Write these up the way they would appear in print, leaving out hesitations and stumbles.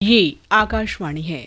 ये आकाशवाणी है।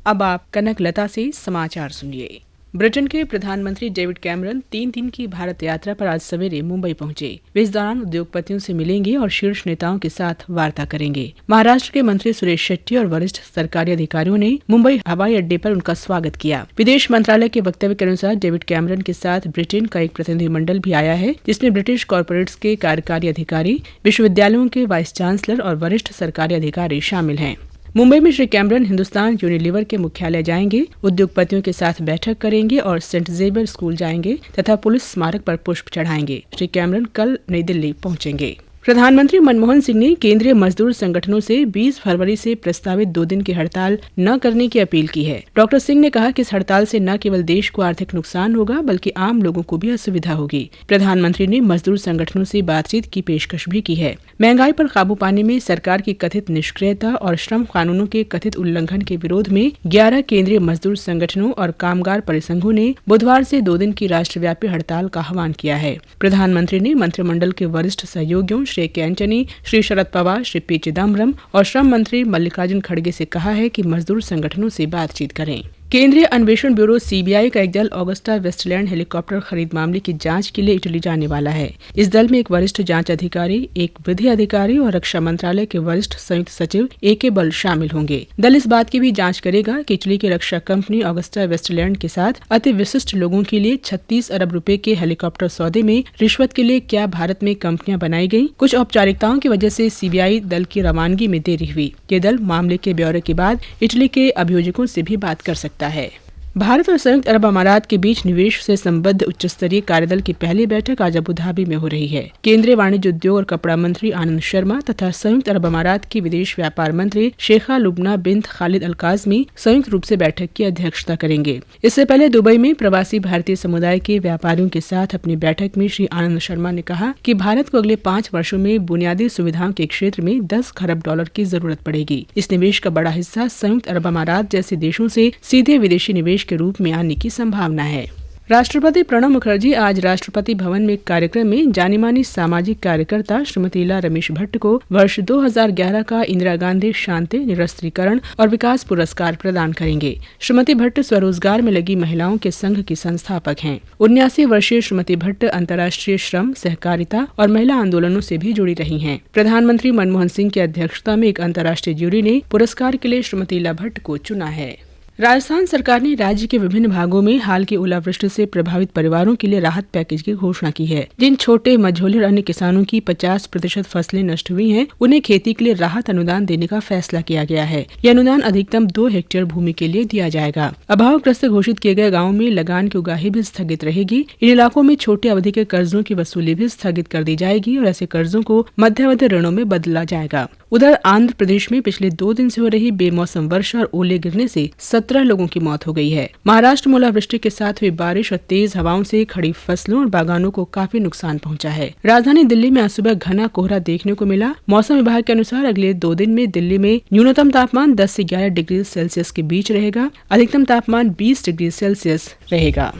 अब आप कनक लता से समाचार सुनिए। ब्रिटेन के प्रधानमंत्री डेविड कैमरन 3 दिन की भारत यात्रा पर आज सवेरे मुंबई पहुंचे। वे इस दौरान उद्योगपतियों से मिलेंगे और शीर्ष नेताओं के साथ वार्ता करेंगे। महाराष्ट्र के मंत्री सुरेश शेट्टी और वरिष्ठ सरकारी अधिकारियों ने मुंबई हवाई अड्डे पर उनका स्वागत किया। विदेश मंत्रालय के वक्तव्य के अनुसार डेविड कैमरन के साथ ब्रिटेन का एक प्रतिनिधिमंडल भी आया है, जिसमें ब्रिटिश कॉरपोरेट्स के कार्यकारी अधिकारी, विश्वविद्यालयों के वाइस चांसलर और वरिष्ठ सरकारी अधिकारी शामिल हैं। मुंबई में श्री कैमरन हिंदुस्तान यूनिलीवर के मुख्यालय जाएंगे, उद्योगपतियों के साथ बैठक करेंगे और सेंट जेवियर स्कूल जाएंगे तथा पुलिस स्मारक पर पुष्प चढ़ाएंगे। श्री कैमरन कल नई दिल्ली पहुंचेंगे। प्रधानमंत्री मनमोहन सिंह ने केंद्रीय मजदूर संगठनों से 20 फरवरी से प्रस्तावित 2 दिन की हड़ताल न करने की अपील की है। डॉक्टर सिंह ने कहा कि इस हड़ताल से न केवल देश को आर्थिक नुकसान होगा बल्कि आम लोगों को भी असुविधा होगी। प्रधानमंत्री ने मजदूर संगठनों से बातचीत की पेशकश भी की है। महंगाई पर काबू पाने में सरकार की कथित निष्क्रियता और श्रम कानूनों के कथित उल्लंघन के विरोध में 11 केंद्रीय मजदूर संगठनों और कामगार परिसंघों ने बुधवार से 2 दिन की राष्ट्रव्यापी हड़ताल का आह्वान किया है। प्रधानमंत्री ने मंत्रिमंडल के वरिष्ठ सहयोगियों श्री के एंटनी, श्री शरद पवार, श्री पी चिदम्बरम और श्रम मंत्री मल्लिकार्जुन खड़गे से कहा है कि मजदूर संगठनों से बातचीत करें। केंद्रीय अन्वेषण ब्यूरो सीबीआई का एक दल ऑगस्टा वेस्टलैंड हेलीकॉप्टर खरीद मामले की जांच के लिए इटली जाने वाला है। इस दल में एक वरिष्ठ जांच अधिकारी, एक विधि अधिकारी और रक्षा मंत्रालय के वरिष्ठ संयुक्त सचिव ए.के. बल शामिल होंगे। दल इस बात की भी जांच करेगा कि इटली की रक्षा कंपनी ऑगस्टा वेस्टलैंड के साथ अति विशिष्ट लोगों के लिए 36 अरब रुपए के हेलीकॉप्टर सौदे में रिश्वत के लिए क्या भारत में कंपनियां बनाई गयी। कुछ औपचारिकताओं की वजह से सीबीआई दल की रवानगी में देरी हुई। ये दल मामले के ब्यौरे के बाद इटली के अभियोजकों से भी बात कर सकता है। भारत और संयुक्त अरब अमारात के बीच निवेश से संबद्ध उच्च स्तरीय कार्यदल की पहली बैठक आज अबू धाबी में हो रही है। केंद्रीय वाणिज्य, उद्योग और कपड़ा मंत्री आनंद शर्मा तथा संयुक्त अरब अमारात की विदेश व्यापार मंत्री शेखा लुबना बिन्त खालिद अल काज़मी संयुक्त रूप से बैठक की अध्यक्षता करेंगे। इससे पहले दुबई में प्रवासी भारतीय समुदाय के व्यापारियों के साथ अपनी बैठक में श्री आनंद शर्मा ने कहा कि भारत को अगले 5 वर्षों में बुनियादी सुविधाओं के क्षेत्र में 10 खरब डॉलर की जरूरत पड़ेगी। इस निवेश का बड़ा हिस्सा संयुक्त अरब अमारात जैसे देशों से सीधे विदेशी निवेश के रूप में आने की संभावना है। राष्ट्रपति प्रणब मुखर्जी आज राष्ट्रपति भवन में एक कार्यक्रम में जानी मानी सामाजिक कार्यकर्ता श्रीमती इला रमेश भट्ट को वर्ष 2011 का इंदिरा गांधी शांति, निरस्त्रीकरण और विकास पुरस्कार प्रदान करेंगे। श्रीमती भट्ट स्वरोजगार में लगी महिलाओं के संघ की संस्थापक हैं। 79 वर्षीय श्रीमती भट्ट अंतर्राष्ट्रीय श्रम, सहकारिता और महिला आंदोलनों से भी जुड़ी रही हैं। प्रधानमंत्री मनमोहन सिंह की अध्यक्षता में एक अंतर्राष्ट्रीय ज्यूरी ने पुरस्कार के लिए श्रीमती इला भट्ट को चुना है। राजस्थान सरकार ने राज्य के विभिन्न भागों में हाल की ओलावृष्टि से प्रभावित परिवारों के लिए राहत पैकेज की घोषणा की है। जिन छोटे, मझोले और अन्य किसानों की 50% फसलें नष्ट हुई हैं, उन्हें खेती के लिए राहत अनुदान देने का फैसला किया गया है। यह अनुदान अधिकतम 2 हेक्टेयर भूमि के लिए दिया जाएगा। अभावग्रस्त घोषित किए गए गाँवों में लगान की उगाही भी स्थगित रहेगी। इन इलाकों में छोटे अवधि के कर्जों की वसूली भी स्थगित कर दी जाएगी और ऐसे कर्जों को मध्यावधि ऋणों में बदला जाएगा। उधर आंध्र प्रदेश में पिछले 2 दिन से हो रही बेमौसम वर्षा और ओले गिरने से 17 लोगों की मौत हो गई है। महाराष्ट्र में ओलावृष्टि के साथ हुई बारिश और तेज हवाओं से खड़ी फसलों और बागानों को काफी नुकसान पहुंचा है। राजधानी दिल्ली में आज सुबह घना कोहरा देखने को मिला। मौसम विभाग के अनुसार अगले 2 दिन में दिल्ली में न्यूनतम तापमान 10 से 11 डिग्री सेल्सियस के बीच रहेगा। अधिकतम तापमान 20 डिग्री सेल्सियस रहेगा।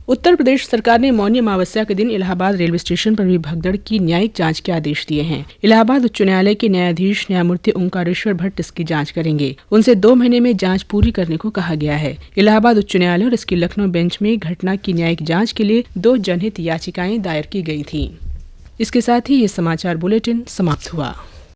उत्तर प्रदेश सरकार ने मौनी अमावस्या के दिन इलाहाबाद रेलवे स्टेशन पर हुई भगदड़ की न्यायिक जांच के आदेश दिए हैं। इलाहाबाद उच्च न्यायालय के न्यायाधीश न्यायमूर्ति ओंकारेश्वर भट्ट इसकी जांच करेंगे। उनसे 2 महीने में जांच पूरी करने को कहा गया है। इलाहाबाद उच्च न्यायालय और इसकी लखनऊ बेंच में घटना की न्यायिक जांच के लिए 2 जनहित याचिकाएं दायर की गई थीं। इसके साथ ही ये समाचार बुलेटिन समाप्त हुआ।